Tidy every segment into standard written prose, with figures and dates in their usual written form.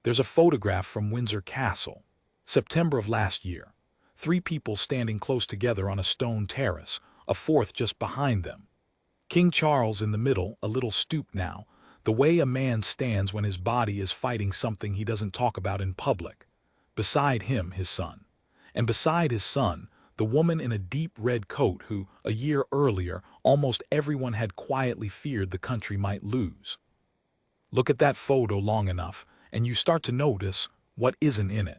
There's a photograph from Windsor Castle, September of last year. Three people standing close together on a stone terrace, a fourth just behind them. King Charles in the middle, a little stooped now, the way a man stands when his body is fighting something he doesn't talk about in public. Beside him, his son. And beside his son, the woman in a deep red coat who, a year earlier, almost everyone had quietly feared the country might lose. Look at that photo long enough, and you start to notice what isn't in it.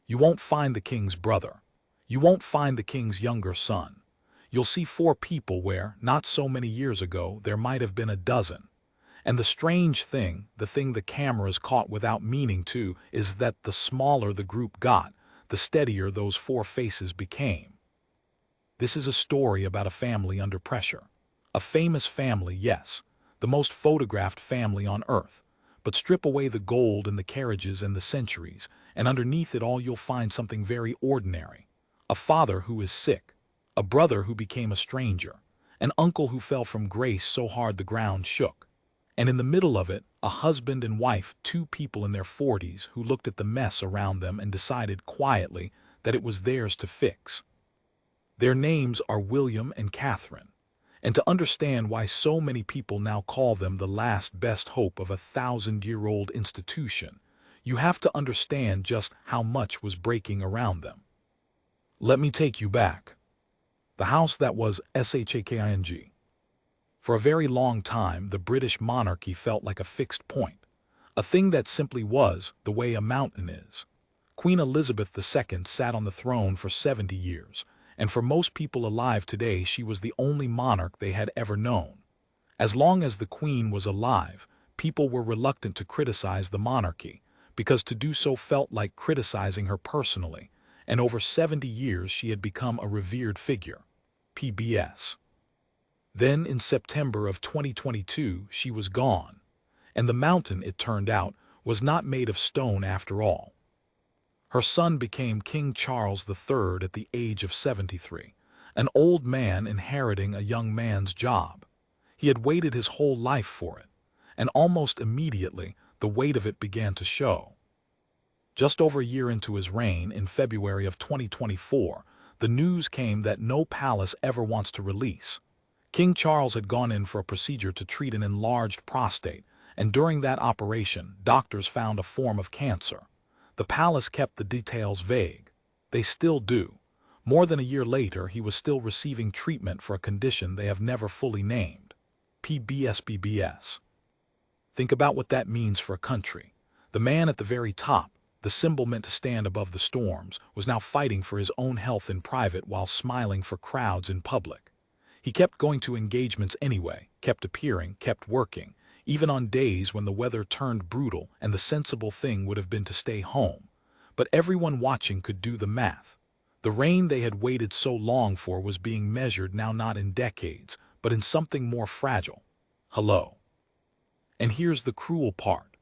You won't find the king's brother. You won't find the king's younger son. You'll see four people where, not so many years ago, there might have been a dozen. And the strange thing, the thing the cameras caught without meaning to, is that the smaller the group got, the steadier those four faces became. This is a story about a family under pressure. A famous family, yes, the most photographed family on earth. But strip away the gold and the carriages and the centuries, and underneath it all you'll find something very ordinary. A father who is sick, a brother who became a stranger, an uncle who fell from grace so hard the ground shook. And in the middle of it, a husband and wife, two people in their 40s who looked at the mess around them and decided quietly that it was theirs to fix. Their names are William and Catherine. And to understand why so many people now call them the last best hope of a 1,000-year-old institution, you have to understand just how much was breaking around them. Let me take you back. The house that was Shaking. For a very long time, the British monarchy felt like a fixed point, a thing that simply was the way a mountain is. Queen Elizabeth II sat on the throne for 70 years, and for most people alive today she was the only monarch they had ever known. As long as the Queen was alive, people were reluctant to criticize the monarchy, because to do so felt like criticizing her personally, and over 70 years she had become a revered figure. PBS. Then in September of 2022 she was gone, and the mountain, it turned out, was not made of stone after all. Her son became King Charles III at the age of 73, an old man inheriting a young man's job. He had waited his whole life for it, and almost immediately the weight of it began to show. Just over a year into his reign, in February of 2024, the news came that no palace ever wants to release. King Charles had gone in for a procedure to treat an enlarged prostate, and during that operation, doctors found a form of cancer. The palace kept the details vague. They still do. More than a year later, he was still receiving treatment for a condition they have never fully named. PBS. Think about what that means for a country. The man at the very top, the symbol meant to stand above the storms, was now fighting for his own health in private while smiling for crowds in public. He kept going to engagements anyway, kept appearing, kept working, even on days when the weather turned brutal and the sensible thing would have been to stay home. But everyone watching could do the math. The reign they had waited so long for was being measured now not in decades, but in something more fragile. Hello. And here's the cruel part.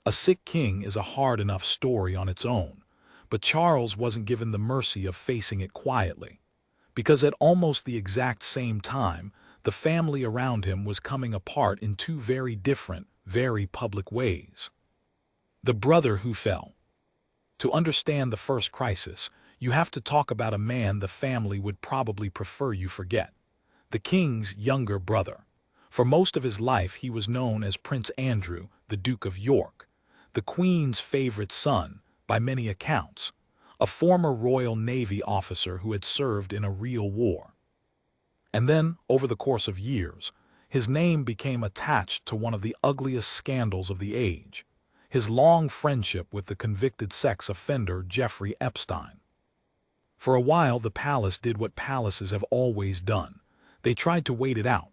A sick king is a hard enough story on its own, but Charles wasn't given the mercy of facing it quietly. Because at almost the exact same time, the family around him was coming apart in two very different, very public ways. The brother who fell. To understand the first crisis, you have to talk about a man the family would probably prefer you forget. The king's younger brother. For most of his life he was known as Prince Andrew, the Duke of York, the Queen's favorite son, by many accounts, a former Royal Navy officer who had served in a real war. And then, over the course of years, his name became attached to one of the ugliest scandals of the age, his long friendship with the convicted sex offender Jeffrey Epstein. For a while the palace did what palaces have always done. They tried to wait it out.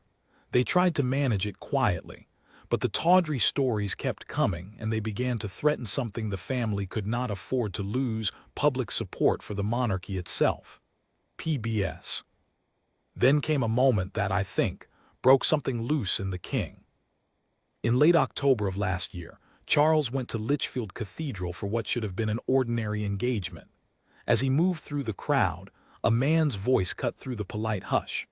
They tried to manage it quietly. But the tawdry stories kept coming, and they began to threaten something the family could not afford to lose: public support for the monarchy itself. PBS. Then came a moment that, I think, broke something loose in the king. In late October of last year, Charles went to Lichfield Cathedral for what should have been an ordinary engagement. As he moved through the crowd, a man's voice cut through the polite hush.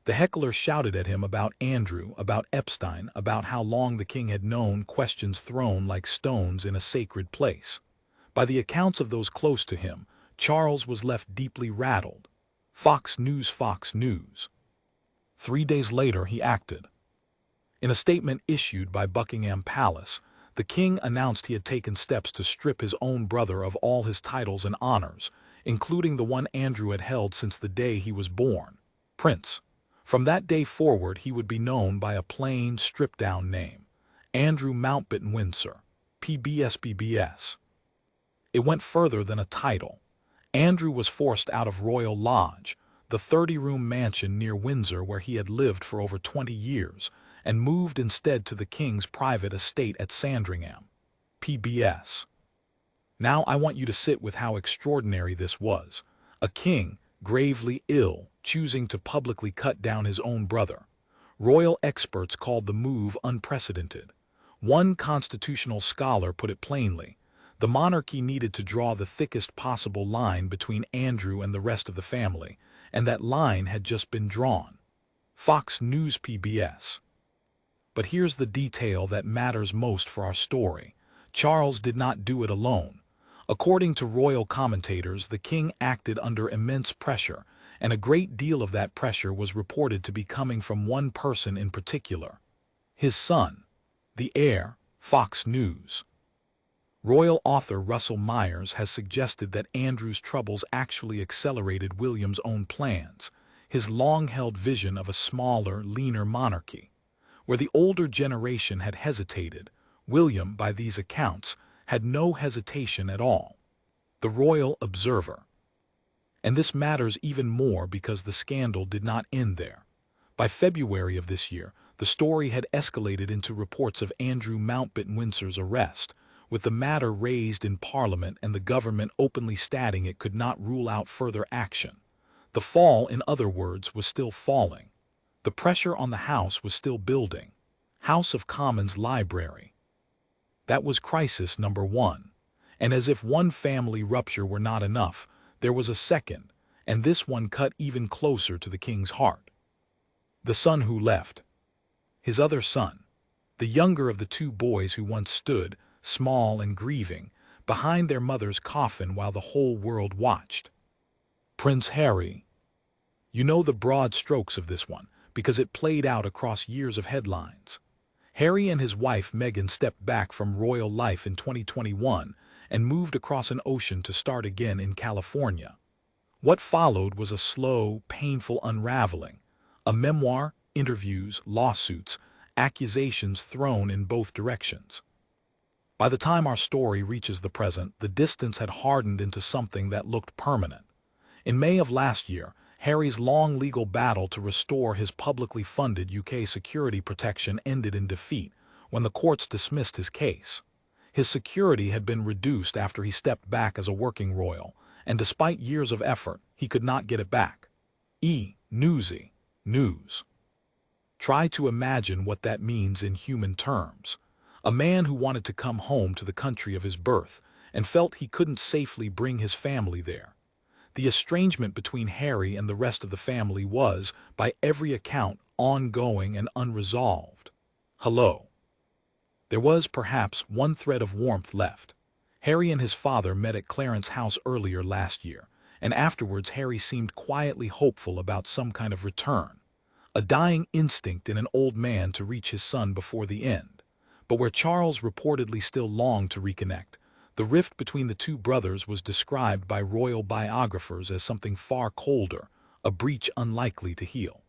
The heckler shouted at him about Andrew, about Epstein, about how long the king had known, questions thrown like stones in a sacred place. By the accounts of those close to him, Charles was left deeply rattled. Fox News, Fox News. 3 days later he acted. In a statement issued by Buckingham Palace, the king announced he had taken steps to strip his own brother of all his titles and honors, including the one Andrew had held since the day he was born, Prince. From that day forward he would be known by a plain, stripped-down name, Andrew Mountbatten Windsor, PBS. It went further than a title. Andrew was forced out of Royal Lodge, the 30-room mansion near Windsor where he had lived for over 20 years, and moved instead to the king's private estate at Sandringham, PBS. Now I want you to sit with how extraordinary this was. A king, gravely ill, choosing to publicly cut down his own brother. Royal experts called the move unprecedented. One constitutional scholar put it plainly: the monarchy needed to draw the thickest possible line between Andrew and the rest of the family, and that line had just been drawn. Fox News, PBS. But here's the detail that matters most for our story. Charles did not do it alone. According to royal commentators, the king acted under immense pressure, and a great deal of that pressure was reported to be coming from one person in particular: his son, the heir. Fox News. Royal author Russell Myers has suggested that Andrew's troubles actually accelerated William's own plans, his long-held vision of a smaller, leaner monarchy. Where the older generation had hesitated, William, by these accounts, had no hesitation at all. The Royal Observer. And this matters even more because the scandal did not end there. By February of this year, the story had escalated into reports of Andrew Mountbatten Windsor's arrest, with the matter raised in Parliament and the government openly stating it could not rule out further action. The fall, in other words, was still falling. The pressure on the House was still building. House of Commons Library. That was crisis number one. And as if one family rupture were not enough, there was a second, and this one cut even closer to the king's heart. The son who left. His other son. The younger of the two boys who once stood, small and grieving, behind their mother's coffin while the whole world watched. Prince Harry. You know the broad strokes of this one, because it played out across years of headlines. Harry and his wife Meghan stepped back from royal life in 2021 and moved across an ocean to start again in California. What followed was a slow, painful unraveling. A memoir, interviews, lawsuits, accusations thrown in both directions. By the time our story reaches the present, the distance had hardened into something that looked permanent. In May of last year, Harry's long legal battle to restore his publicly funded UK security protection ended in defeat when the courts dismissed his case. His security had been reduced after he stepped back as a working royal, and despite years of effort, he could not get it back. Newsy. News. Try to imagine what that means in human terms. A man who wanted to come home to the country of his birth and felt he couldn't safely bring his family there. The estrangement between Harry and the rest of the family was, by every account, ongoing and unresolved. Hello. There was perhaps one thread of warmth left. Harry and his father met at Clarence House earlier last year, and afterwards Harry seemed quietly hopeful about some kind of return. A dying instinct in an old man to reach his son before the end. But where Charles reportedly still longed to reconnect, the rift between the two brothers was described by royal biographers as something far colder, a breach unlikely to heal.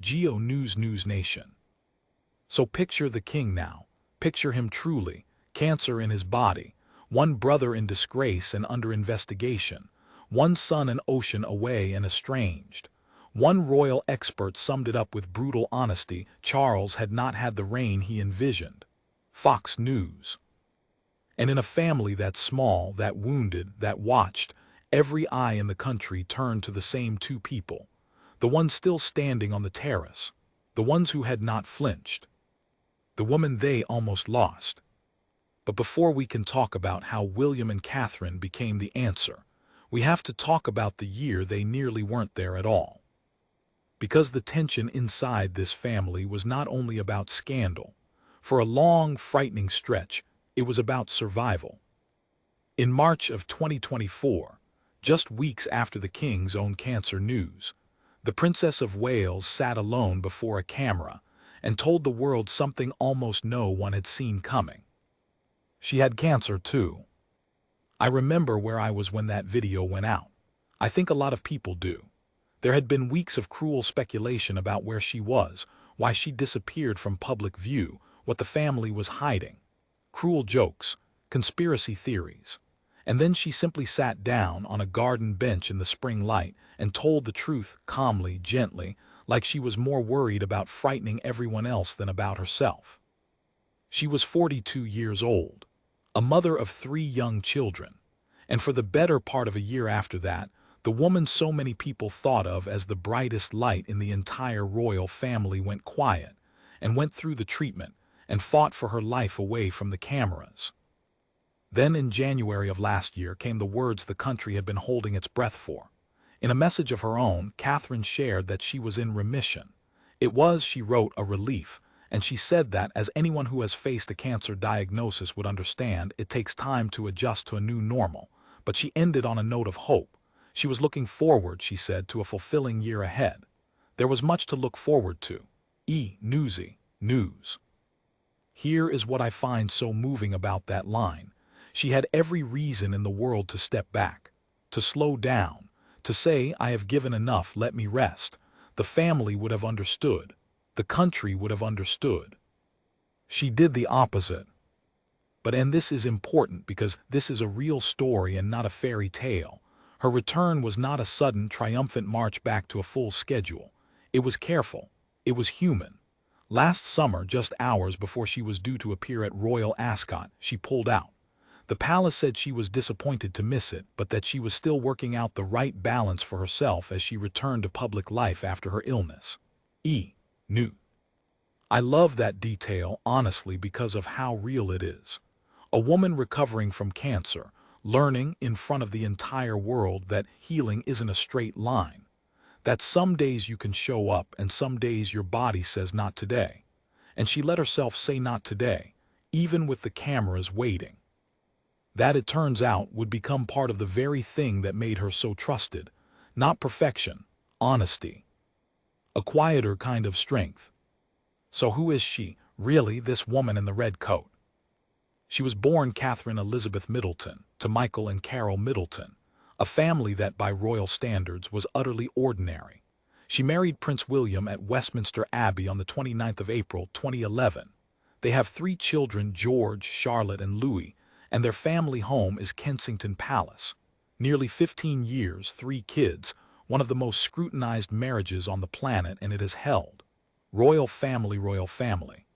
Geo News Nation. So picture the king now. Picture him truly, cancer in his body, one brother in disgrace and under investigation, one son an ocean away and estranged. One royal expert summed it up with brutal honesty: Charles had not had the reign he envisioned. Fox News. And in a family that small, that wounded, that watched, every eye in the country turned to the same two people, the ones still standing on the terrace, the ones who had not flinched, the woman they almost lost. But before we can talk about how William and Catherine became the answer, we have to talk about the year they nearly weren't there at all. because the tension inside this family was not only about scandal. For a long, frightening stretch, it was about survival. In March of 2024, just weeks after the king's own cancer news, the Princess of Wales sat alone before a camera and told the world something almost no one had seen coming. She had cancer too. I remember where I was when that video went out. I think a lot of people do. There had been weeks of cruel speculation about where she was, why she disappeared from public view, what the family was hiding. Cruel jokes, conspiracy theories. And then she simply sat down on a garden bench in the spring light and told the truth calmly, gently, like she was more worried about frightening everyone else than about herself. She was 42 years old, a mother of 3 young children, and for the better part of a year after that, the woman so many people thought of as the brightest light in the entire royal family went quiet and went through the treatment and fought for her life away from the cameras. Then in January of last year came the words the country had been holding its breath for. In a message of her own, Catherine shared that she was in remission. It was, she wrote, a relief, and she said that, as anyone who has faced a cancer diagnosis would understand, it takes time to adjust to a new normal. But she ended on a note of hope. She was looking forward, she said, to a fulfilling year ahead. There was much to look forward to. Newsy news. Here is what I find so moving about that line. She had every reason in the world to step back, to slow down, to say, "I have given enough, let me rest." The family would have understood. The country would have understood. She did the opposite. And this is important because this is a real story and not a fairy tale. Her return was not a sudden, triumphant march back to a full schedule. It was careful. It was human. Last summer, just hours before she was due to appear at Royal Ascot, she pulled out. The palace said she was disappointed to miss it, but that she was still working out the right balance for herself as she returned to public life after her illness. New. I love that detail, honestly, because of how real it is. A woman recovering from cancer, learning in front of the entire world that healing isn't a straight line. That some days you can show up and some days your body says not today. And she let herself say not today, even with the cameras waiting. That, it turns out, would become part of the very thing that made her so trusted. Not perfection, honesty. A quieter kind of strength. So who is she, really, this woman in the red coat? She was born Catherine Elizabeth Middleton to Michael and Carol Middleton, a family that by royal standards was utterly ordinary. She married Prince William at Westminster Abbey on the 29th of April 2011. They have 3 children, George, Charlotte, and Louis, and their family home is Kensington Palace. Nearly 15 years, 3 kids, one of the most scrutinized marriages on the planet, and it has held. Royal family, royal family.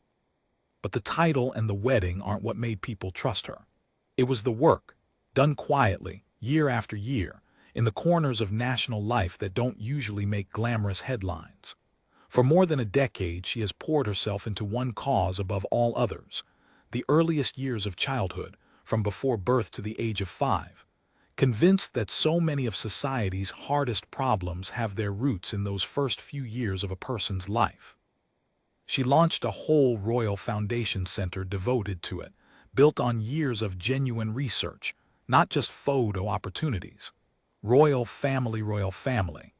But the title and the wedding aren't what made people trust her. It was the work, done quietly, year after year, in the corners of national life that don't usually make glamorous headlines. For more than a decade, she has poured herself into one cause above all others: the earliest years of childhood, from before birth to the age of 5, convinced that so many of society's hardest problems have their roots in those first few years of a person's life. She launched a whole Royal Foundation Center devoted to it, built on years of genuine research, not just photo opportunities. Royal family, royal family.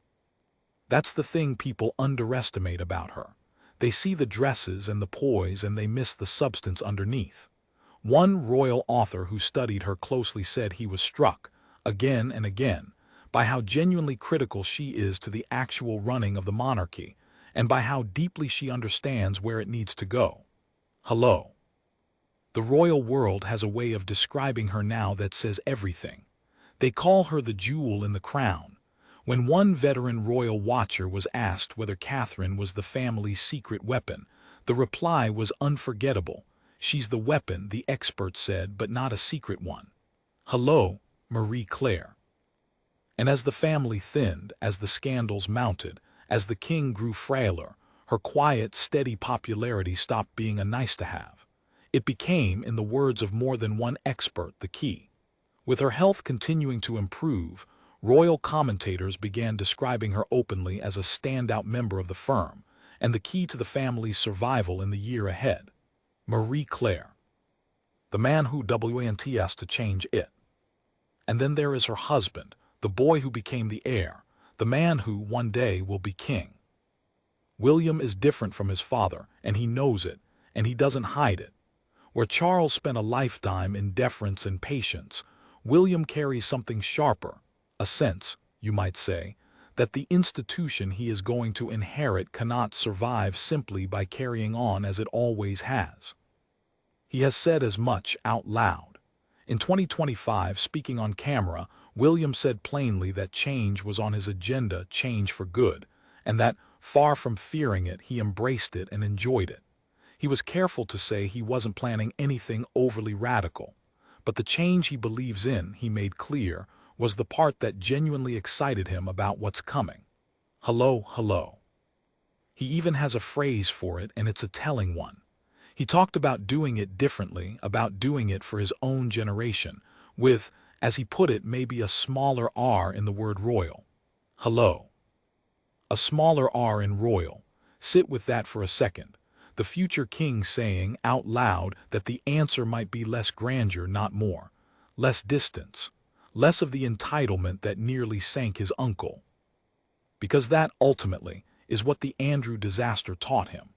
That's the thing people underestimate about her. They see the dresses and the poise and they miss the substance underneath. One royal author who studied her closely said he was struck, again and again, by how genuinely critical she is to the actual running of the monarchy, and by how deeply she understands where it needs to go. Hello. The royal world has a way of describing her now that says everything. They call her the jewel in the crown. When one veteran royal watcher was asked whether Catherine was the family's secret weapon, the reply was unforgettable. "She's the weapon," the expert said, "but not a secret one." Hello, Marie Claire. And as the family thinned, as the scandals mounted, as the king grew frailer, her quiet, steady popularity stopped being a nice-to-have. It became, in the words of more than one expert, the key. With her health continuing to improve, Royal commentators began describing her openly as a standout member of the firm and the key to the family's survival in the year ahead. Marie Claire, the man who wants to change it. And then there is her husband, the boy who became the heir, the man who one day will be king. William is different from his father, and he knows it, and he doesn't hide it. Where Charles spent a lifetime in deference and patience, William carries something sharper, a sense, you might say, that the institution he is going to inherit cannot survive simply by carrying on as it always has. He has said as much out loud. In 2025, speaking on camera, William said plainly that change was on his agenda, change for good, and that, far from fearing it, he embraced it and enjoyed it. He was careful to say he wasn't planning anything overly radical, but the change he believes in, he made clear, was the part that genuinely excited him about what's coming. Hello, hello. He even has a phrase for it, and it's a telling one. He talked about doing it differently, about doing it for his own generation, with, as he put it, maybe a smaller R in the word royal. Hello. A smaller R in royal. Sit with that for a second. The future king saying out loud that the answer might be less grandeur, not more. Less distance. Less of the entitlement that nearly sank his uncle. Because that, ultimately, is what the Andrew disaster taught him.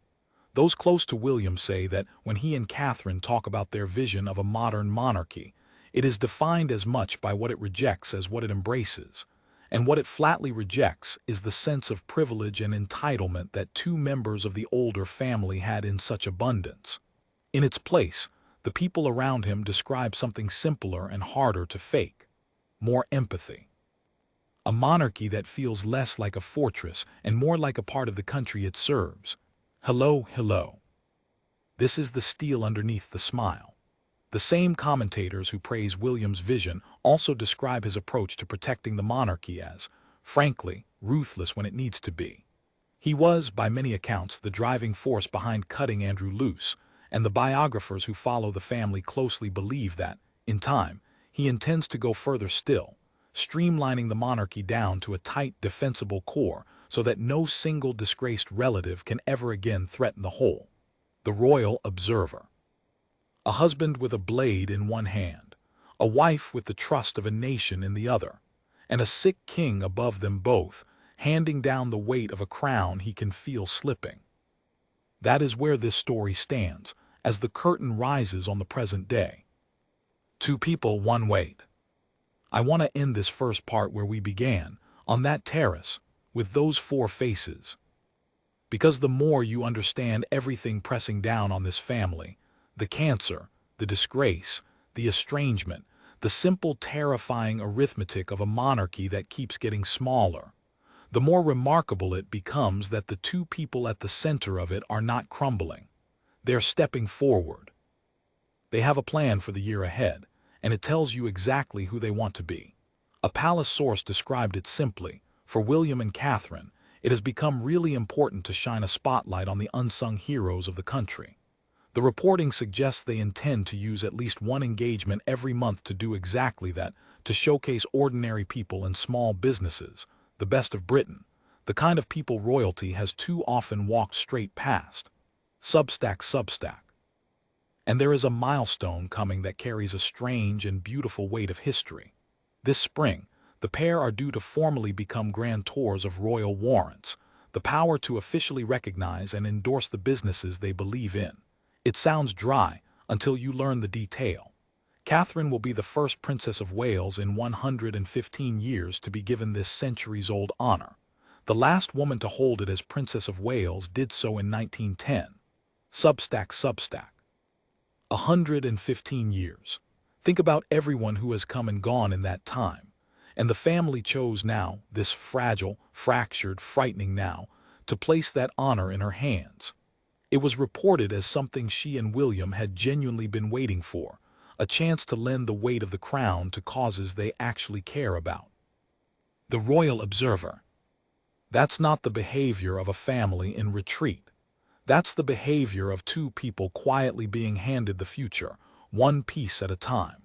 Those close to William say that when he and Catherine talk about their vision of a modern monarchy, it is defined as much by what it rejects as what it embraces. And what it flatly rejects is the sense of privilege and entitlement that two members of the older family had in such abundance. In its place, the people around him describe something simpler and harder to fake. More empathy. A monarchy that feels less like a fortress and more like a part of the country it serves. Hello, hello. This is the steel underneath the smile. The same commentators who praise William's vision also describe his approach to protecting the monarchy as, frankly, ruthless when it needs to be. He was, by many accounts, the driving force behind cutting Andrew loose, and the biographers who follow the family closely believe that, in time, he intends to go further still, streamlining the monarchy down to a tight, defensible core so that no single disgraced relative can ever again threaten the whole. The royal observer. A husband with a blade in one hand, a wife with the trust of a nation in the other, and a sick king above them both, handing down the weight of a crown he can feel slipping. That is where this story stands, as the curtain rises on the present day. Two people, one weight. I want to end this first part where we began, on that terrace, with those four faces. Because the more you understand everything pressing down on this family, the cancer, the disgrace, the estrangement, the simple terrifying arithmetic of a monarchy that keeps getting smaller, the more remarkable it becomes that the two people at the center of it are not crumbling. They're stepping forward. They have a plan for the year ahead, and it tells you exactly who they want to be. A palace source described it simply. For William and Catherine, it has become really important to shine a spotlight on the unsung heroes of the country. The reporting suggests they intend to use at least one engagement every month to do exactly that, to showcase ordinary people and small businesses, the best of Britain, the kind of people royalty has too often walked straight past. Substack. And there is a milestone coming that carries a strange and beautiful weight of history. This spring, the pair are due to formally become Grand Tours of royal warrants, the power to officially recognize and endorse the businesses they believe in. It sounds dry until you learn the detail. Catherine will be the first Princess of Wales in 115 years to be given this centuries-old honor. The last woman to hold it as Princess of Wales did so in 1910. Substack. 115 years. Think about everyone who has come and gone in that time. And the family chose now, this fragile, fractured, frightening now, to place that honor in her hands. It was reported as something she and William had genuinely been waiting for, a chance to lend the weight of the crown to causes they actually care about. The royal observer. That's not the behavior of a family in retreat. That's the behavior of two people quietly being handed the future, one piece at a time.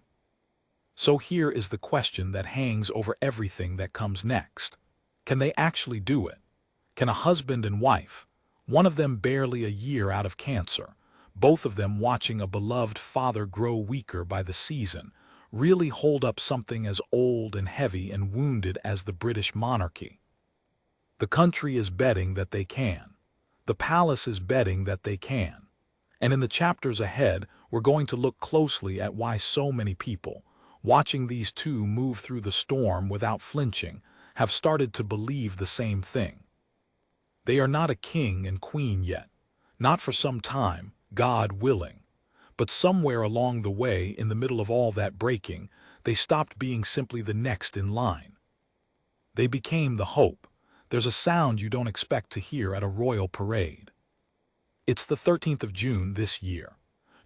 So here is the question that hangs over everything that comes next. Can they actually do it? Can a husband and wife, one of them barely a year out of cancer, both of them watching a beloved father grow weaker by the season, really hold up something as old and heavy and wounded as the British monarchy? The country is betting that they can. The palace is betting that they can. And in the chapters ahead, we're going to look closely at why so many people, watching these two move through the storm without flinching, have started to believe the same thing. They are not a king and queen yet, not for some time, God willing. But somewhere along the way, in the middle of all that breaking, they stopped being simply the next in line. They became the hope. There's a sound you don't expect to hear at a royal parade. It's the 13th of June this year.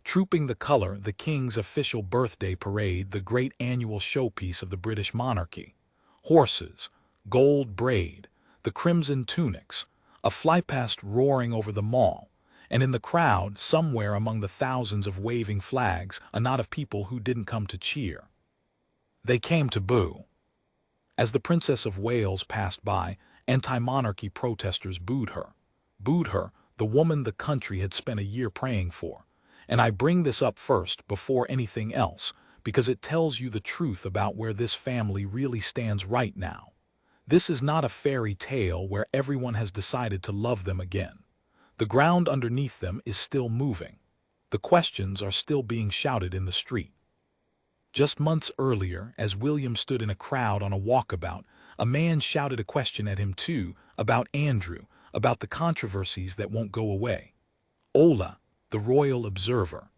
Trooping the color, the King's official birthday parade, the great annual showpiece of the British monarchy. Horses, gold braid, the crimson tunics, a flypast roaring over the mall, and in the crowd, somewhere among the thousands of waving flags, a knot of people who didn't come to cheer. They came to boo. As the Princess of Wales passed by, anti-monarchy protesters booed her. Booed her, the woman the country had spent a year praying for. And I bring this up first, before anything else, because it tells you the truth about where this family really stands right now. This is not a fairy tale where everyone has decided to love them again. The ground underneath them is still moving. The questions are still being shouted in the street. Just months earlier, as William stood in a crowd on a walkabout, a man shouted a question at him too, about Andrew, about the controversies that won't go away. Ola, the royal observer.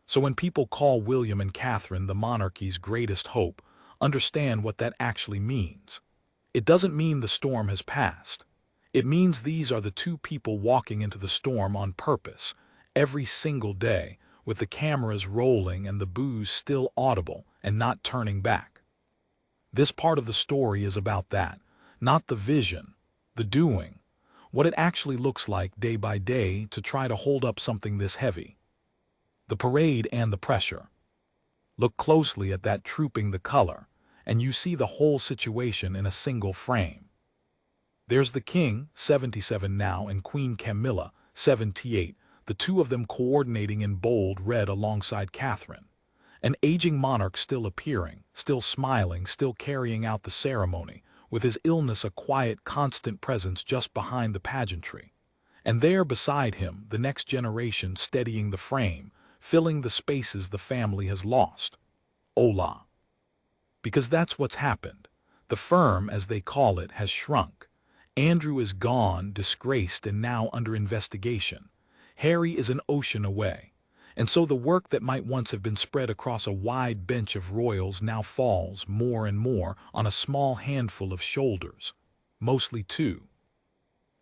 So when people call William and Catherine the monarchy's greatest hope, understand what that actually means. It doesn't mean the storm has passed. It means these are the two people walking into the storm on purpose, every single day, with the cameras rolling and the boos still audible and not turning back. This part of the story is about that, not the vision, the doing, what it actually looks like day by day to try to hold up something this heavy. The parade and the pressure. Look closely at that trooping the color, and you see the whole situation in a single frame. There's the king, 77 now, and Queen Camilla, 78, the two of them coordinating in bold red alongside Catherine. An aging monarch still appearing, still smiling, still carrying out the ceremony, with his illness a quiet, constant presence just behind the pageantry. And there beside him, the next generation steadying the frame, filling the spaces the family has lost. Ola. Because that's what's happened. The firm, as they call it, has shrunk. Andrew is gone, disgraced, and now under investigation. Harry is an ocean away. And so the work that might once have been spread across a wide bench of royals now falls more and more on a small handful of shoulders, mostly two.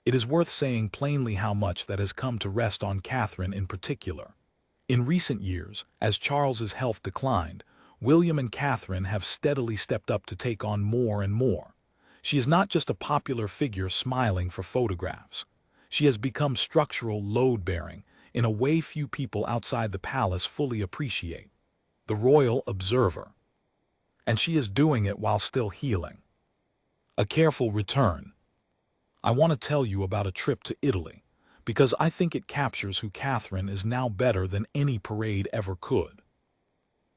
It is worth saying plainly how much that has come to rest on Catherine in particular. In recent years, as Charles's health declined, William and Catherine have steadily stepped up to take on more and more. She is not just a popular figure smiling for photographs. She has become structural load-bearing in a way few people outside the palace fully appreciate. The royal observer. And she is doing it while still healing. A careful return. I want to tell you about a trip to Italy, because I think it captures who Catherine is now better than any parade ever could.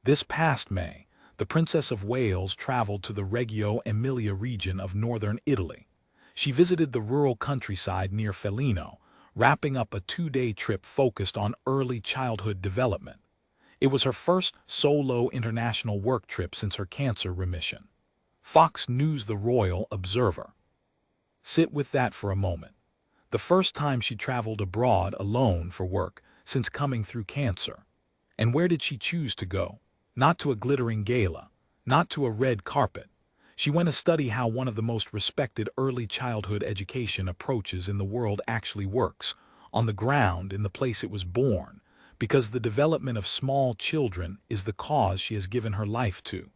This past May, the Princess of Wales traveled to the Reggio Emilia region of northern Italy. She visited the rural countryside near Foligno, wrapping up a 2-day trip focused on early childhood development. It was her first solo international work trip since her cancer remission. Fox News The Royal Observer. Sit with that for a moment. The first time she traveled abroad alone for work since coming through cancer. And where did she choose to go? Not to a glittering gala, not to a red carpet. She went to study how one of the most respected early childhood education approaches in the world actually works, on the ground in the place it was born, because the development of small children is the cause she has given her life to.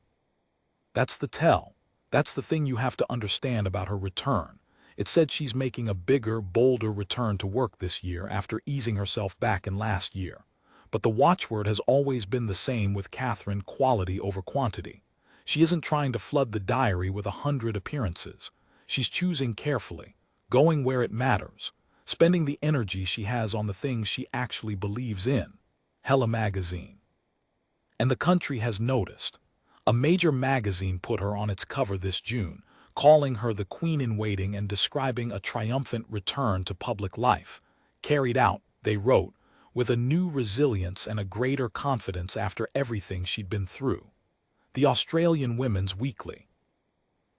That's the tell. That's the thing you have to understand about her return. It said she's making a bigger, bolder return to work this year after easing herself back in last year. But the watchword has always been the same with Catherine: quality over quantity. She isn't trying to flood the diary with 100 appearances. She's choosing carefully, going where it matters, spending the energy she has on the things she actually believes in. Hella magazine. And the country has noticed. A major magazine put her on its cover this June, calling her the Queen-in-Waiting and describing a triumphant return to public life, carried out, they wrote, with a new resilience and a greater confidence after everything she'd been through. The Australian Women's Weekly.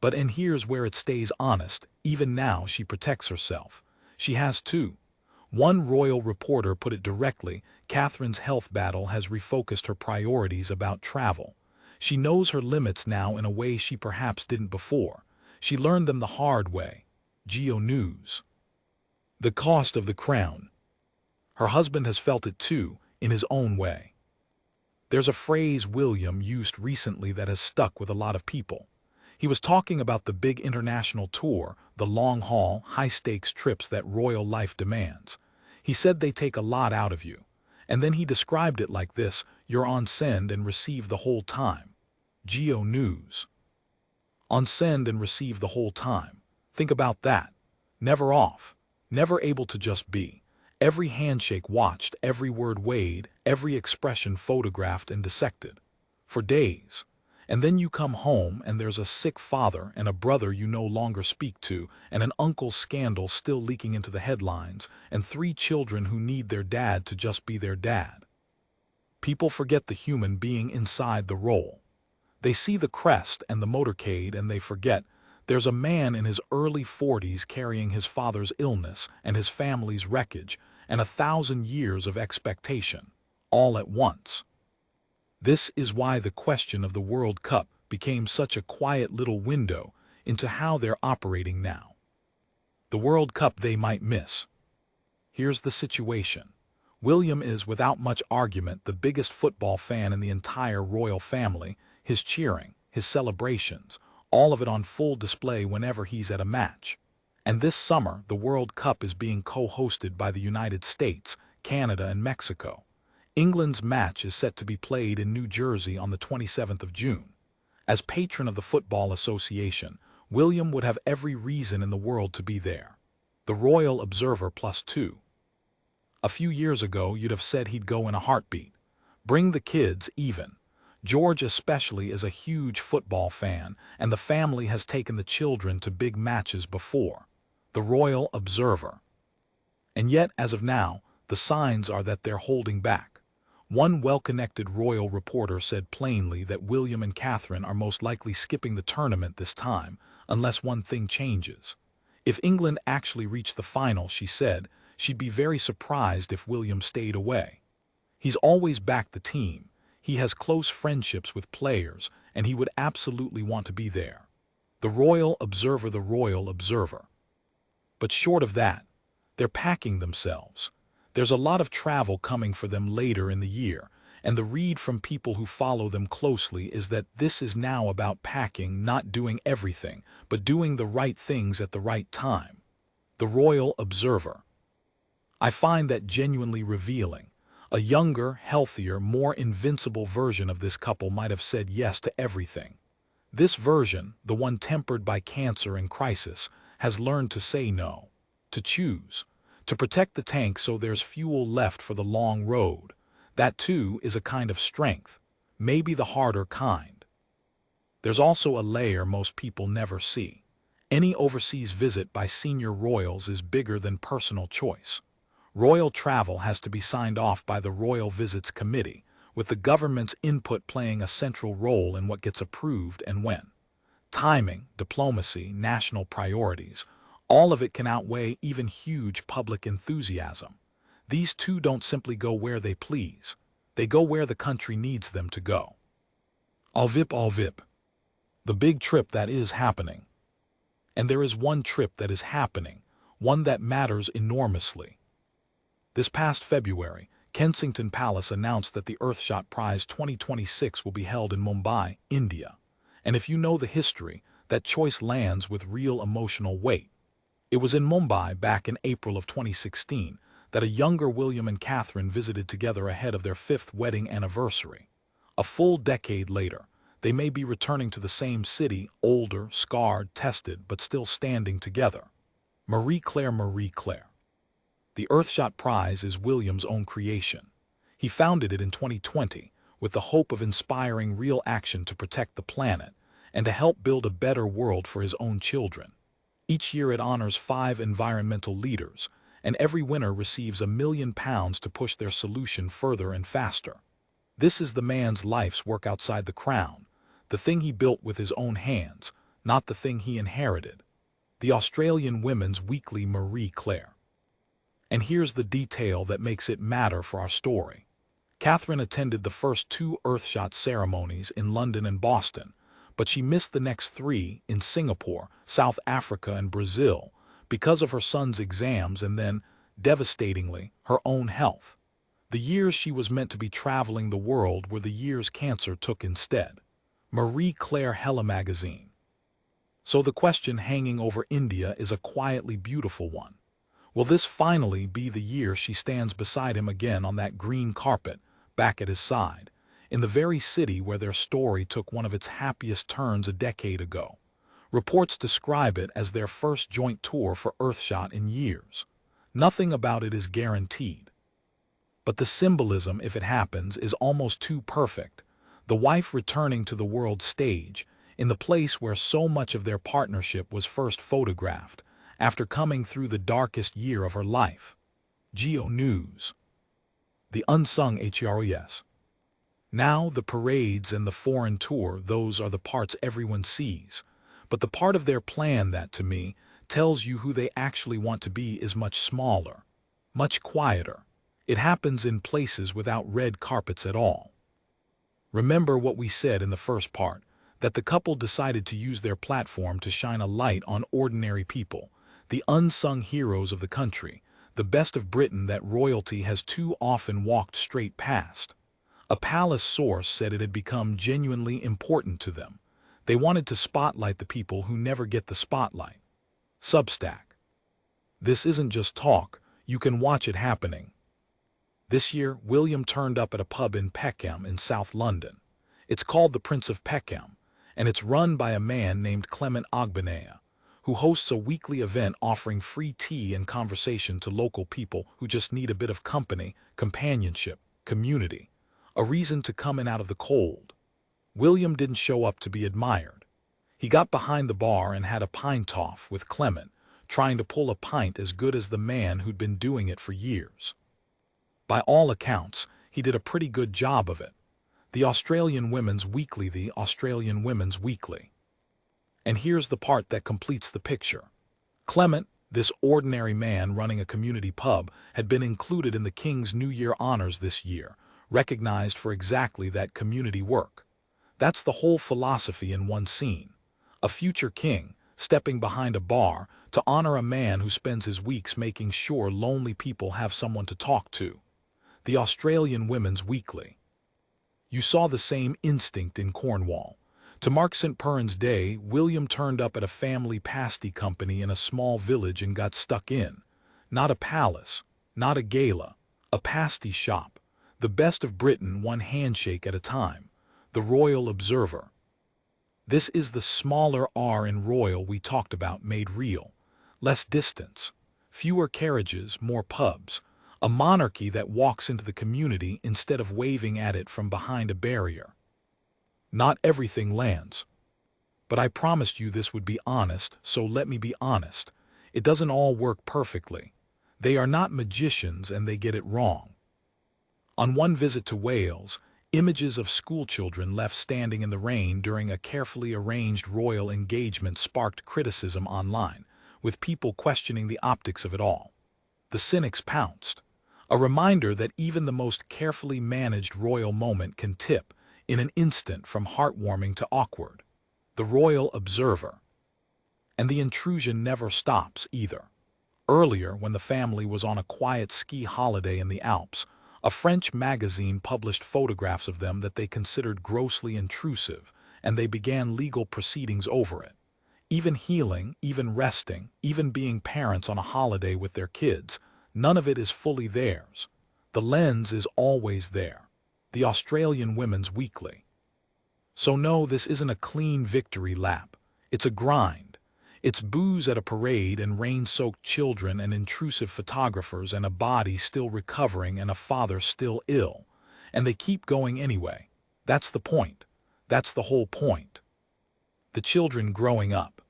And here's where it stays honest. Even now she protects herself. She has to. One royal reporter put it directly: Catherine's health battle has refocused her priorities about travel. She knows her limits now in a way she perhaps didn't before. She learned them the hard way. Geo News. The cost of the crown. Her husband has felt it too, in his own way. There's a phrase William used recently that has stuck with a lot of people. He was talking about the big international tour, the long-haul, high-stakes trips that royal life demands. He said they take a lot out of you. And then he described it like this: you're on send and receive the whole time. Geo News. On send and receive the whole time. Think about that. Never off. Never able to just be. Every handshake watched, every word weighed, every expression photographed and dissected. For days. And then you come home and there's a sick father and a brother you no longer speak to, and an uncle's scandal still leaking into the headlines, and 3 children who need their dad to just be their dad. People forget the human being inside the role. They see the crest and the motorcade and they forget there's a man in his early 40s carrying his father's illness and his family's wreckage and 1,000 years of expectation, all at once. This is why the question of the World Cup became such a quiet little window into how they're operating now. The World Cup they might miss. Here's the situation. William is, without much argument, the biggest football fan in the entire royal family. His cheering, his celebrations, all of it on full display whenever he's at a match. And this summer, the World Cup is being co-hosted by the United States, Canada, and Mexico. England's match is set to be played in New Jersey on the 27th of June. As patron of the Football Association, William would have every reason in the world to be there. The Royal Observer +2. A few years ago, you'd have said he'd go in a heartbeat. Bring the kids, even. George especially is a huge football fan, and the family has taken the children to big matches before. The Royal Observer. And yet, as of now, the signs are that they're holding back. One well-connected royal reporter said plainly that William and Catherine are most likely skipping the tournament this time, unless one thing changes. If England actually reached the final, she said, she'd be very surprised if William stayed away. He's always backed the team. He has close friendships with players, and he would absolutely want to be there. The Royal Observer, the Royal Observer. But short of that, they're packing themselves. There's a lot of travel coming for them later in the year, and the read from people who follow them closely is that this is now about packing, not doing everything, but doing the right things at the right time. The Royal Observer. I find that genuinely revealing. A younger, healthier, more invincible version of this couple might have said yes to everything. This version, the one tempered by cancer and crisis, has learned to say no, to choose, to protect the tank so there's fuel left for the long road. That too is a kind of strength, maybe the harder kind. There's also a layer most people never see. Any overseas visit by senior royals is bigger than personal choice. Royal travel has to be signed off by the Royal Visits Committee, with the government's input playing a central role in what gets approved and when. Timing, diplomacy, national priorities, all of it can outweigh even huge public enthusiasm. These two don't simply go where they please. They go where the country needs them to go. All VIP. The big trip that is happening. And there is one trip that is happening, one that matters enormously. This past February, Kensington Palace announced that the Earthshot Prize 2026 will be held in Mumbai, India. And if you know the history, that choice lands with real emotional weight. It was in Mumbai back in April of 2016 that a younger William and Catherine visited together ahead of their 5th wedding anniversary. A full decade later, they may be returning to the same city, older, scarred, tested, but still standing together. Marie Claire. The Earthshot Prize is William's own creation. He founded it in 2020 with the hope of inspiring real action to protect the planet and to help build a better world for his own children. Each year it honors 5 environmental leaders, and every winner receives £1 million to push their solution further and faster. This is the man's life's work outside the crown, the thing he built with his own hands, not the thing he inherited. The Australian Women's Weekly. Marie Claire. And here's the detail that makes it matter for our story. Catherine attended the first 2 Earthshot ceremonies in London and Boston, but she missed the next 3 in Singapore, South Africa, and Brazil because of her son's exams and then, devastatingly, her own health. The years she was meant to be traveling the world were the years cancer took instead. Marie Claire. Hella magazine. So the question hanging over India is a quietly beautiful one. Will this finally be the year she stands beside him again on that green carpet, back at his side, in the very city where their story took one of its happiest turns a decade ago? Reports describe it as their first joint tour for Earthshot in years. Nothing about it is guaranteed. But the symbolism, if it happens, is almost too perfect. The wife returning to the world stage, in the place where so much of their partnership was first photographed, after coming through the darkest year of her life. Geo News. The unsung heroes. Now the parades and the foreign tour, those are the parts everyone sees. But the part of their plan that, to me, tells you who they actually want to be is much smaller, much quieter. It happens in places without red carpets at all. Remember what we said in the first part, that the couple decided to use their platform to shine a light on ordinary people, the unsung heroes of the country, the best of Britain that royalty has too often walked straight past. A palace source said it had become genuinely important to them. They wanted to spotlight the people who never get the spotlight. Substack. This isn't just talk, you can watch it happening. This year, William turned up at a pub in Peckham in South London. It's called the Prince of Peckham, and it's run by a man named Clement Ogbenea, who hosts a weekly event offering free tea and conversation to local people who just need a bit of company, companionship, community, a reason to come in out of the cold. William didn't show up to be admired. He got behind the bar and had a pint-off with Clement, trying to pull a pint as good as the man who'd been doing it for years. By all accounts, he did a pretty good job of it. The Australian Women's Weekly. The Australian Women's Weekly. And here's the part that completes the picture. Clement, this ordinary man running a community pub, had been included in the King's New Year honors this year, recognized for exactly that community work. That's the whole philosophy in one scene. A future king, stepping behind a bar to honor a man who spends his weeks making sure lonely people have someone to talk to. The Australian Women's Weekly. You saw the same instinct in Cornwall. To mark St. Piran's Day, William turned up at a family pasty company in a small village and got stuck in. Not a palace, not a gala, a pasty shop. The best of Britain, one handshake at a time. The Royal Observer. This is the smaller R in royal we talked about made real. Less distance, fewer carriages, more pubs. A monarchy that walks into the community instead of waving at it from behind a barrier. Not everything lands. But I promised you this would be honest, so let me be honest. It doesn't all work perfectly. They are not magicians and they get it wrong. On one visit to Wales, images of schoolchildren left standing in the rain during a carefully arranged royal engagement sparked criticism online, with people questioning the optics of it all. The cynics pounced. A reminder that even the most carefully managed royal moment can tip, in an instant, from heartwarming to awkward. The Royal Observer. And the intrusion never stops either. Earlier, when the family was on a quiet ski holiday in the Alps, a French magazine published photographs of them that they considered grossly intrusive, and they began legal proceedings over it. Even healing, even resting, even being parents on a holiday with their kids, None of it is fully theirs. The lens is always there. The Australian Women's Weekly. So no, this isn't a clean victory lap. It's a grind. It's booze at a parade and rain-soaked children and intrusive photographers and a body still recovering and a father still ill. And they keep going anyway. That's the point. That's the whole point. The children growing up.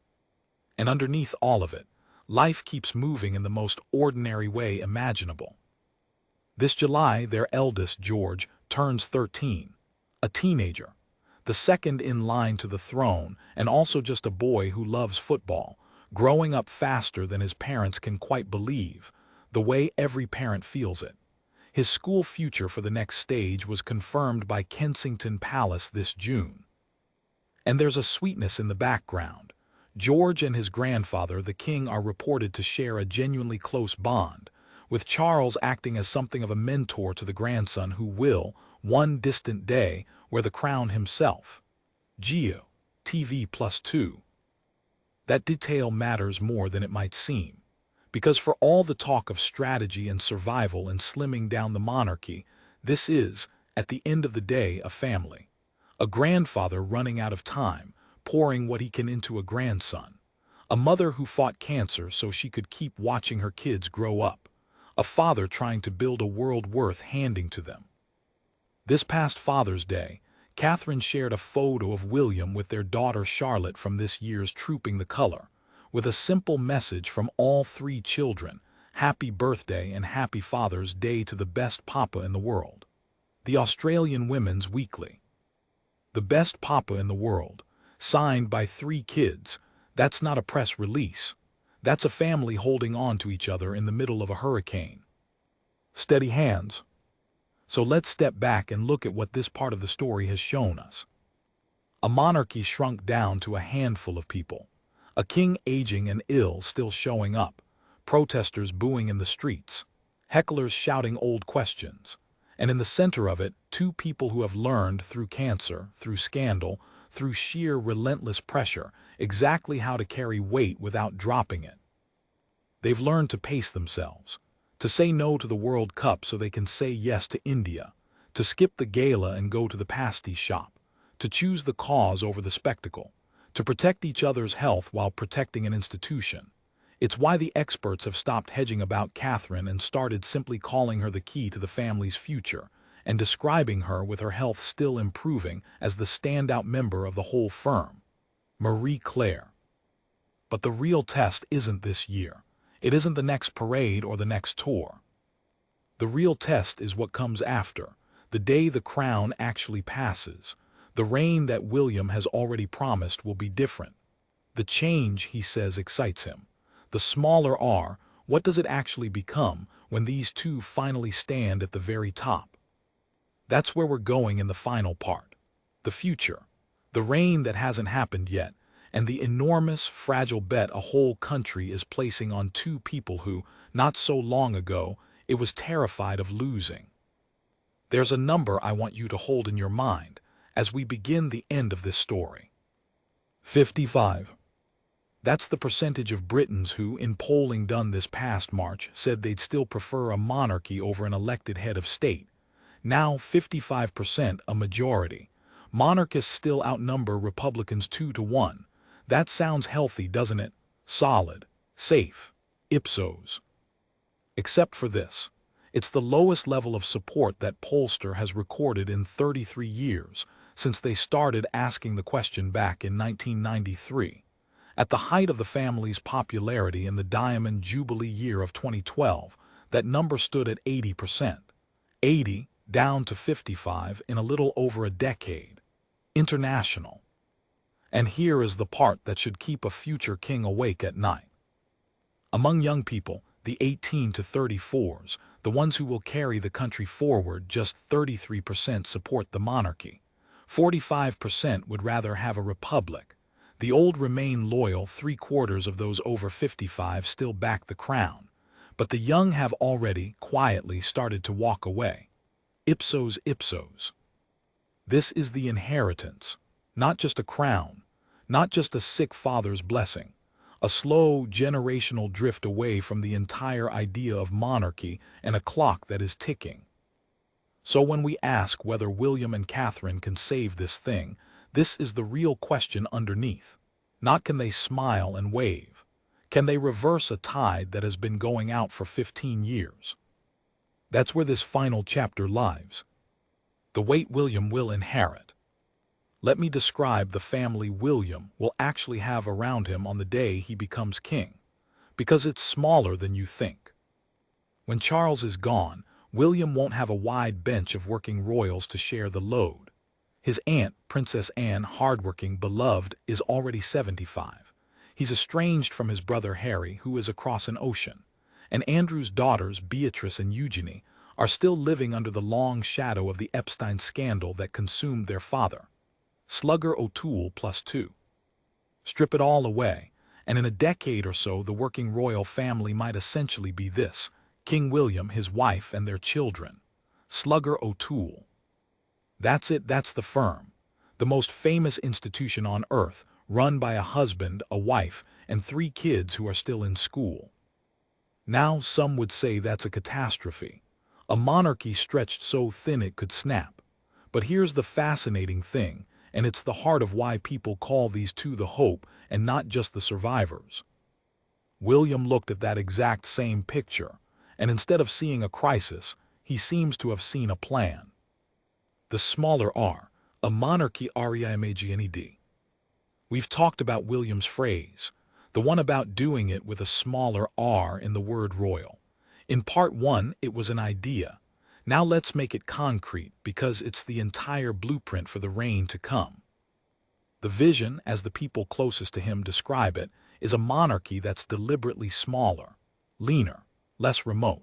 And underneath all of it, life keeps moving in the most ordinary way imaginable. This July, their eldest, George, turns 13, a teenager, the second in line to the throne, and also just a boy who loves football, growing up faster than his parents can quite believe, the way every parent feels it. His school future for the next stage was confirmed by Kensington Palace this June. And there's a sweetness in the background. George and his grandfather, the king, are reported to share a genuinely close bond, with Charles acting as something of a mentor to the grandson who will, one distant day, wear the crown himself. Geo, TV+2. That detail matters more than it might seem, because for all the talk of strategy and survival and slimming down the monarchy, this is, at the end of the day, a family. A grandfather running out of time, pouring what he can into a grandson. A mother who fought cancer so she could keep watching her kids grow up. A father trying to build a world worth handing to them. This past Father's Day, Catherine shared a photo of William with their daughter Charlotte from this year's Trooping the Color, with a simple message from all three children: happy birthday and happy Father's Day to the best papa in the world. The Australian Women's Weekly. The best papa in the world, signed by three kids. That's not a press release. That's a family holding on to each other in the middle of a hurricane. Steady hands. So let's step back and look at what this part of the story has shown us. A monarchy shrunk down to a handful of people. A king aging and ill still showing up. Protesters booing in the streets. Hecklers shouting old questions. And in the center of it, two people who have learned through cancer, through scandal, through sheer relentless pressure, exactly how to carry weight without dropping it. They've learned to pace themselves, to say no to the World Cup so they can say yes to India, to skip the gala and go to the pasty shop, to choose the cause over the spectacle, to protect each other's health while protecting an institution. It's why the experts have stopped hedging about Catherine and started simply calling her the key to the family's future, and describing her, with her health still improving, as the standout member of the whole firm. Marie Claire. But the real test isn't this year. It isn't the next parade or the next tour. The real test is what comes after, the day the crown actually passes. The reign that William has already promised will be different. The change, he says, excites him. The smaller R, what does it actually become when these two finally stand at the very top? That's where we're going in the final part. The future. The reign that hasn't happened yet, and the enormous, fragile bet a whole country is placing on two people who, not so long ago, it was terrified of losing. There's a number I want you to hold in your mind as we begin the end of this story. 55. That's the percentage of Britons who, in polling done this past March, said they'd still prefer a monarchy over an elected head of state. Now 55%, a majority. Monarchists still outnumber Republicans 2-1. That sounds healthy, doesn't it? Solid. Safe. Ipsos. Except for this. It's the lowest level of support that pollster has recorded in 33 years, since they started asking the question back in 1993. At the height of the family's popularity in the Diamond Jubilee year of 2012, that number stood at 80%. 80, down to 55 in a little over a decade. International. And here is the part that should keep a future king awake at night. Among young people, the 18 to 34s, the ones who will carry the country forward, just 33% support the monarchy. 45% would rather have a republic. The old remain loyal, 3/4 of those over 55 still back the crown. But the young have already, quietly, started to walk away. Ipsos ipsos. This is the inheritance, not just a crown, not just a sick father's blessing. a slow generational drift away from the entire idea of monarchy and a clock that is ticking. So when we ask whether William and Catherine can save this thing, this is the real question underneath. Not can they smile and wave. Can they reverse a tide that has been going out for 15 years? That's where this final chapter lies. The weight William will inherit. Let me describe the family William will actually have around him on the day he becomes king, because it's smaller than you think. When Charles is gone, William won't have a wide bench of working royals to share the load. His aunt, Princess Anne, hardworking, beloved, is already 75. He's estranged from his brother Harry, who is across an ocean. And Andrew's daughters, Beatrice and Eugenie, are still living under the long shadow of the Epstein scandal that consumed their father. Slugger O'Toole +2. Strip it all away, and in a decade or so the working royal family might essentially be this: King William, his wife, and their children. Slugger O'Toole. That's it, that's the firm. The most famous institution on earth, run by a husband, a wife, and 3 kids who are still in school. Now some would say that's a catastrophe. A monarchy stretched so thin it could snap. But here's the fascinating thing, and it's the heart of why people call these two the hope and not just the survivors. William looked at that exact same picture, and instead of seeing a crisis, he seems to have seen a plan. The smaller R, a monarchy REIMAGNED. We've talked about William's phrase, the one about doing it with a smaller R in the word royal. In part 1, it was an idea. Now let's make it concrete, because it's the entire blueprint for the reign to come. The vision, as the people closest to him describe it, is a monarchy that's deliberately smaller, leaner, less remote.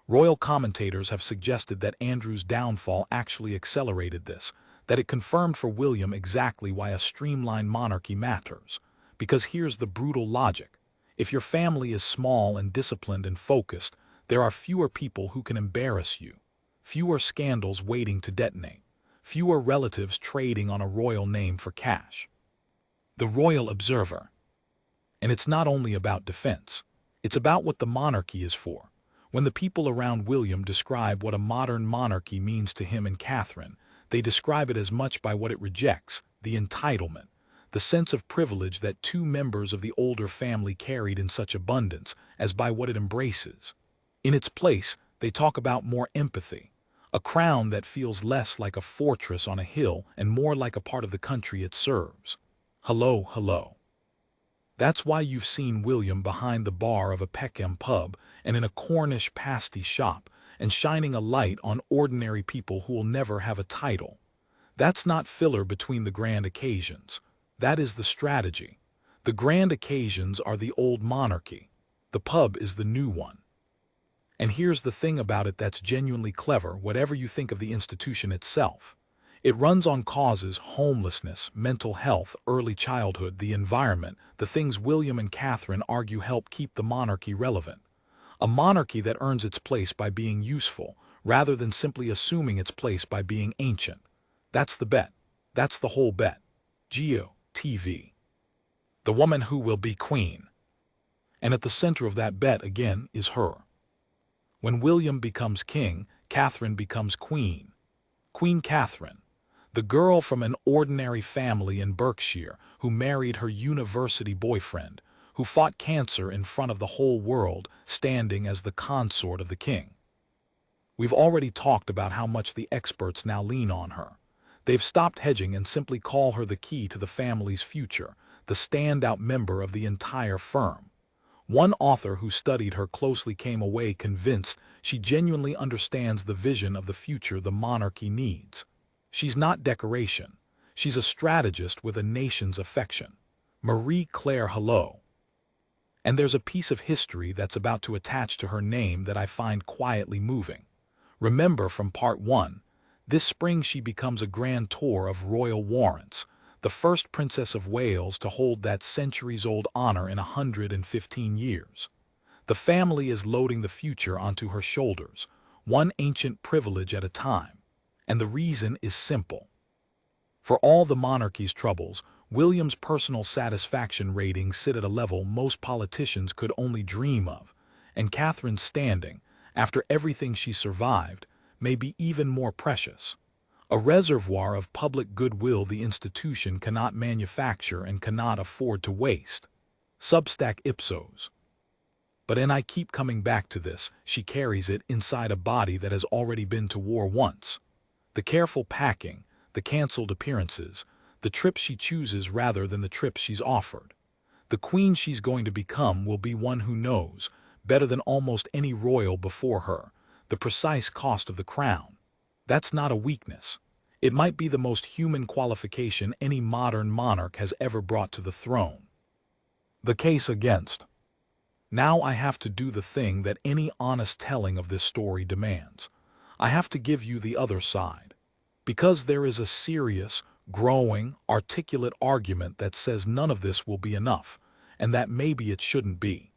Royal commentators have suggested that Andrew's downfall actually accelerated this, that it confirmed for William exactly why a streamlined monarchy matters. Because here's the brutal logic. If your family is small and disciplined and focused, there are fewer people who can embarrass you, fewer scandals waiting to detonate, fewer relatives trading on a royal name for cash. The Royal Observer. And it's not only about defense. It's about what the monarchy is for. When the people around William describe what a modern monarchy means to him and Catherine, they describe it as much by what it rejects, the entitlement, the sense of privilege that 2 members of the older family carried in such abundance, as by what it embraces. In its place, they talk about more empathy, a crown that feels less like a fortress on a hill and more like a part of the country it serves. Hello, hello. That's why you've seen William behind the bar of a Peckham pub and in a Cornish pasty shop, and shining a light on ordinary people who will never have a title. That's not filler between the grand occasions. That is the strategy. The grand occasions are the old monarchy. The pub is the new one. And here's the thing about it that's genuinely clever, whatever you think of the institution itself. It runs on causes: homelessness, mental health, early childhood, the environment, the things William and Catherine argue help keep the monarchy relevant. A monarchy that earns its place by being useful, rather than simply assuming its place by being ancient. That's the bet. That's the whole bet. Geo TV. The woman who will be queen. And at the center of that bet, again, is her. When William becomes king, Catherine becomes queen. Queen Catherine. The girl from an ordinary family in Berkshire who married her university boyfriend, who fought cancer in front of the whole world, standing as the consort of the king. We've already talked about how much the experts now lean on her. They've stopped hedging and simply call her the key to the family's future, the standout member of the entire firm. One author who studied her closely came away convinced she genuinely understands the vision of the future the monarchy needs. She's not decoration. She's a strategist with a nation's affection. Marie Claire Hulot. And there's a piece of history that's about to attach to her name that I find quietly moving. Remember from part 1, this spring she becomes a grand tour of royal warrants, the first Princess of Wales to hold that centuries-old honor in 115 years. The family is loading the future onto her shoulders, one ancient privilege at a time. And the reason is simple. For all the monarchy's troubles, William's personal satisfaction ratings sit at a level most politicians could only dream of, and Catherine's standing, after everything she survived, may be even more precious. A reservoir of public goodwill the institution cannot manufacture and cannot afford to waste. Substack Ipsos. But and I keep coming back to this, she carries it inside a body that has already been to war once. The careful packing, the cancelled appearances, the trips she chooses rather than the trips she's offered. The queen she's going to become will be one who knows, better than almost any royal before her, the precise cost of the crown. That's not a weakness. It might be the most human qualification any modern monarch has ever brought to the throne. The case against. Now I have to do the thing that any honest telling of this story demands. I have to give you the other side. Because there is a serious, growing, articulate argument that says none of this will be enough, and that maybe it shouldn't be.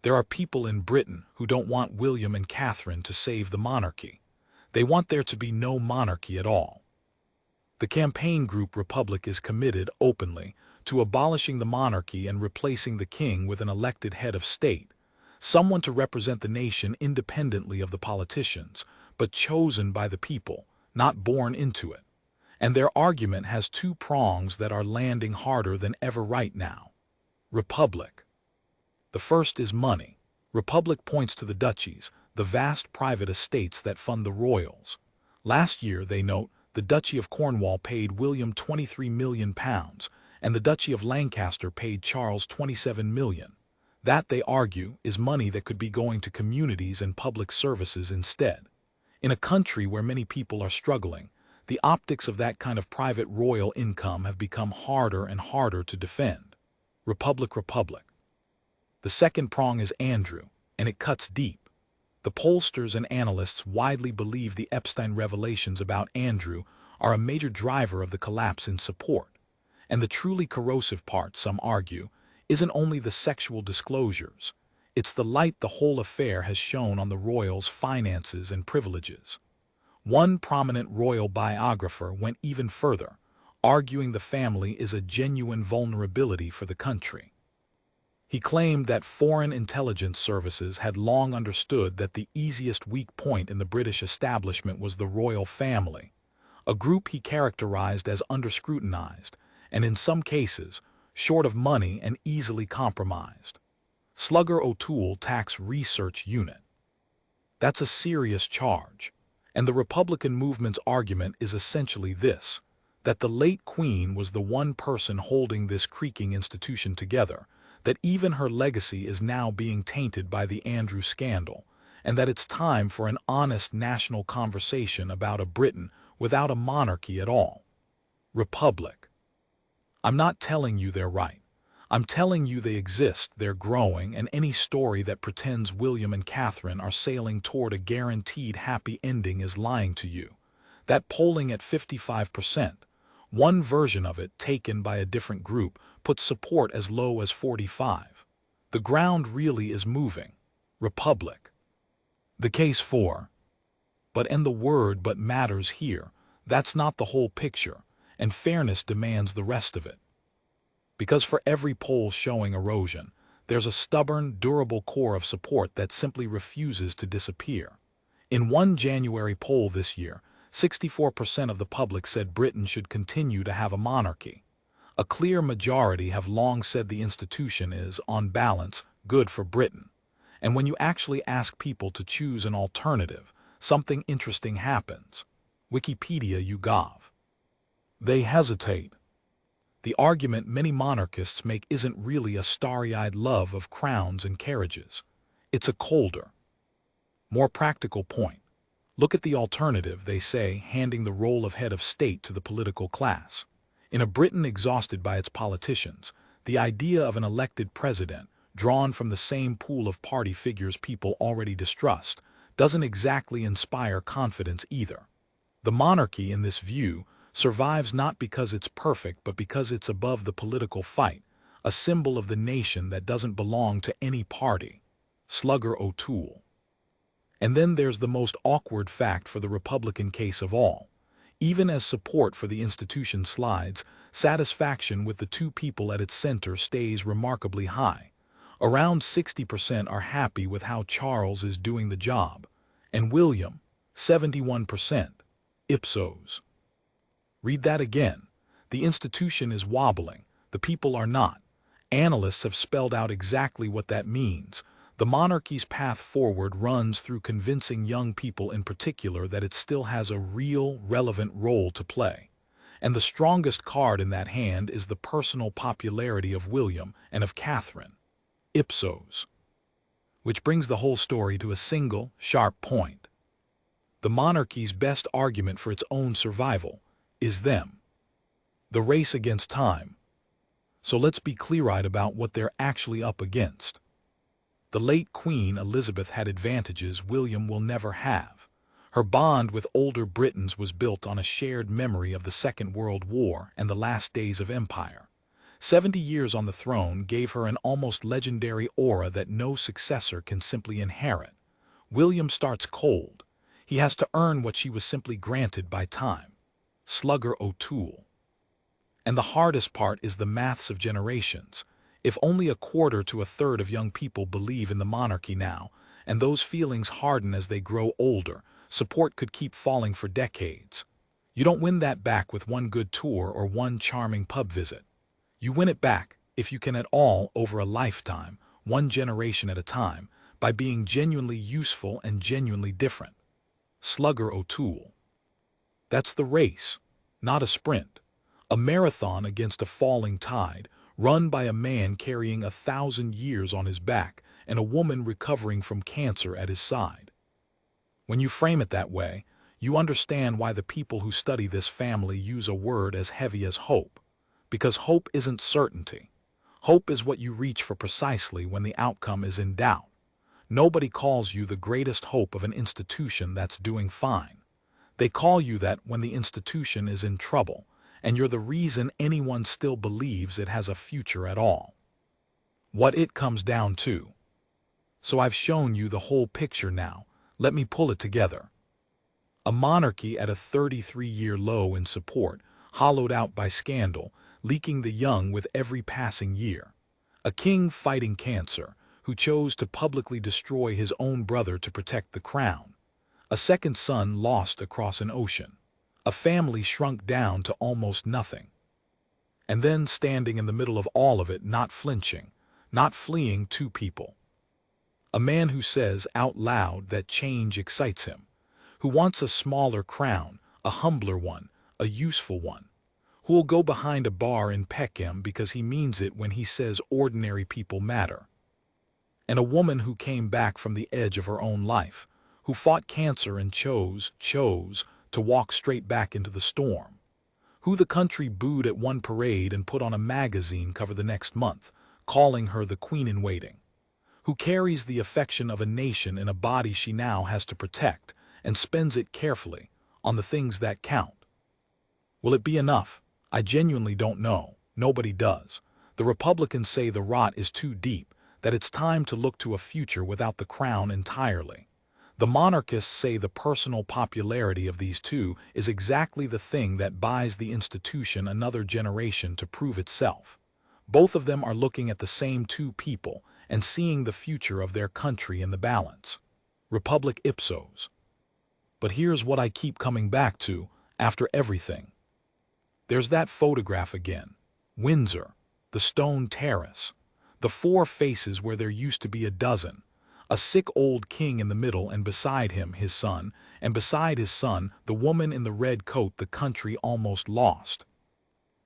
There are people in Britain who don't want William and Catherine to save the monarchy. They want there to be no monarchy at all. The campaign group Republic is committed openly to abolishing the monarchy and replacing the king with an elected head of state, someone to represent the nation independently of the politicians, but chosen by the people, not born into it. And their argument has two prongs that are landing harder than ever right now. Republic. The first is money. Republic points to the duchies, the vast private estates that fund the royals. Last year, they note, the Duchy of Cornwall paid William £23 million, and the Duchy of Lancaster paid Charles £27 million. That, they argue, is money that could be going to communities and public services instead. In a country where many people are struggling, the optics of that kind of private royal income have become harder and harder to defend. Republic. The second prong is Andrew, and it cuts deep. The pollsters and analysts widely believe the Epstein revelations about Andrew are a major driver of the collapse in support. And the truly corrosive part, some argue, isn't only the sexual disclosures. It's the light the whole affair has shown on the royals' finances and privileges. One prominent royal biographer went even further, arguing the family is a genuine vulnerability for the country. He claimed that foreign intelligence services had long understood that the easiest weak point in the British establishment was the royal family, a group he characterized as under-scrutinized, and in some cases, short of money and easily compromised. Slugger O'Toole Tax Research Unit. That's a serious charge, and the Republican movement's argument is essentially this, that the late Queen was the one person holding this creaking institution together, that even her legacy is now being tainted by the Andrew scandal, and that it's time for an honest national conversation about a Britain without a monarchy at all. Republic. I'm not telling you they're right. I'm telling you they exist, they're growing, and any story that pretends William and Catherine are sailing toward a guaranteed happy ending is lying to you. That polling at 55%, one version of it, taken by a different group, puts support as low as 45. The ground really is moving. Republic. The case for. But and the word but matters here. That's not the whole picture, and fairness demands the rest of it. Because for every poll showing erosion, there's a stubborn, durable core of support that simply refuses to disappear. In one January poll this year, 64% of the public said Britain should continue to have a monarchy. A clear majority have long said the institution is, on balance, good for Britain. And when you actually ask people to choose an alternative, something interesting happens. Wikipedia YouGov. They hesitate. The argument many monarchists make isn't really a starry-eyed love of crowns and carriages. It's a colder, more practical point. Look at the alternative, they say, handing the role of head of state to the political class. In a Britain exhausted by its politicians, the idea of an elected president, drawn from the same pool of party figures people already distrust, doesn't exactly inspire confidence either. The monarchy, in this view, survives not because it's perfect but because it's above the political fight, a symbol of the nation that doesn't belong to any party. Slugger O'Toole. And then there's the most awkward fact for the Republican case of all. Even as support for the institution slides, satisfaction with the two people at its center stays remarkably high. Around 60% are happy with how Charles is doing the job, and William, 71%. Ipsos. Read that again. The institution is wobbling, the people are not. Analysts have spelled out exactly what that means. The monarchy's path forward runs through convincing young people in particular that it still has a real, relevant role to play. And the strongest card in that hand is the personal popularity of William and of Catherine. Ipsos. Which brings the whole story to a single, sharp point. The monarchy's best argument for its own survival is them. The race against time. So let's be clear-eyed about what they're actually up against. The late Queen Elizabeth had advantages William will never have. Her bond with older Britons was built on a shared memory of the Second World War and the last days of empire. 70 years on the throne gave her an almost legendary aura that no successor can simply inherit. William starts cold. He has to earn what she was simply granted by time. Slugger O'Toole. And the hardest part is the maths of generations. If only a quarter to a third of young people believe in the monarchy now, and those feelings harden as they grow older, support could keep falling for decades. You don't win that back with one good tour or one charming pub visit. You win it back, if you can at all, over a lifetime, one generation at a time, by being genuinely useful and genuinely different. Slugger O'Toole. That's the race, not a sprint. A marathon against a falling tide, run by a man carrying 1,000 years on his back and a woman recovering from cancer at his side. When you frame it that way, you understand why the people who study this family use a word as heavy as hope. Because hope isn't certainty. Hope is what you reach for precisely when the outcome is in doubt. Nobody calls you the greatest hope of an institution that's doing fine. They call you that when the institution is in trouble, and you're the reason anyone still believes it has a future at all. What it comes down to. So I've shown you the whole picture now. Let me pull it together. A monarchy at a 33-year low in support, hollowed out by scandal, leaking the young with every passing year. A king fighting cancer, who chose to publicly destroy his own brother to protect the crown. A second son lost across an ocean. A family shrunk down to almost nothing. And then standing in the middle of all of it, not flinching, not fleeing, two people. A man who says out loud that change excites him, who wants a smaller crown, a humbler one, a useful one, who will go behind a bar in Peckham because he means it when he says ordinary people matter. And a woman who came back from the edge of her own life, who fought cancer and chose to walk straight back into the storm, who the country booed at one parade and put on a magazine cover the next month, calling her the Queen-in-Waiting, who carries the affection of a nation in a body she now has to protect and spends it carefully on the things that count. Will it be enough? I genuinely don't know. Nobody does. The Republicans say the rot is too deep, that it's time to look to a future without the crown entirely. The monarchists say the personal popularity of these two is exactly the thing that buys the institution another generation to prove itself. Both of them are looking at the same two people and seeing the future of their country in the balance. Republic Ipsos. But here's what I keep coming back to after everything. There's that photograph again. Windsor, the stone terrace, the four faces where there used to be a dozen. A sick old king in the middle, and beside him his son, and beside his son the woman in the red coat the country almost lost.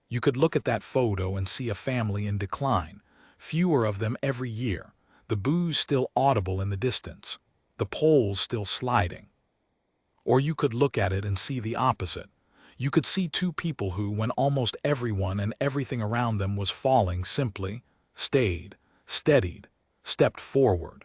You could look at that photo and see a family in decline, fewer of them every year, the boos still audible in the distance, the polls still sliding. Or you could look at it and see the opposite. You could see two people who, when almost everyone and everything around them was falling, simply stayed, steadied, stepped forward.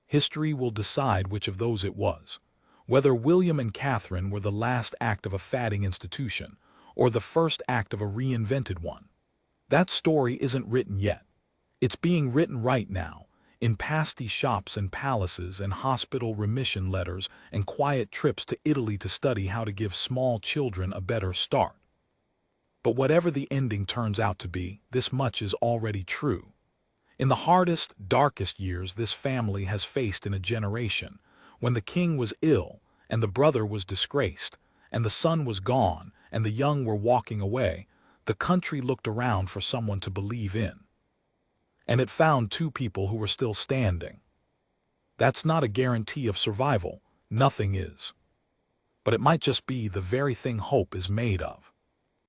History will decide which of those it was, whether William and Catherine were the last act of a fading institution or the first act of a reinvented one. That story isn't written yet. It's being written right now, in pasty shops and palaces and hospital remission letters and quiet trips to Italy to study how to give small children a better start. But whatever the ending turns out to be, this much is already true. In the hardest, darkest years this family has faced in a generation, when the king was ill, and the brother was disgraced, and the son was gone, and the young were walking away, the country looked around for someone to believe in. And it found two people who were still standing. That's not a guarantee of survival, nothing is. But it might just be the very thing hope is made of.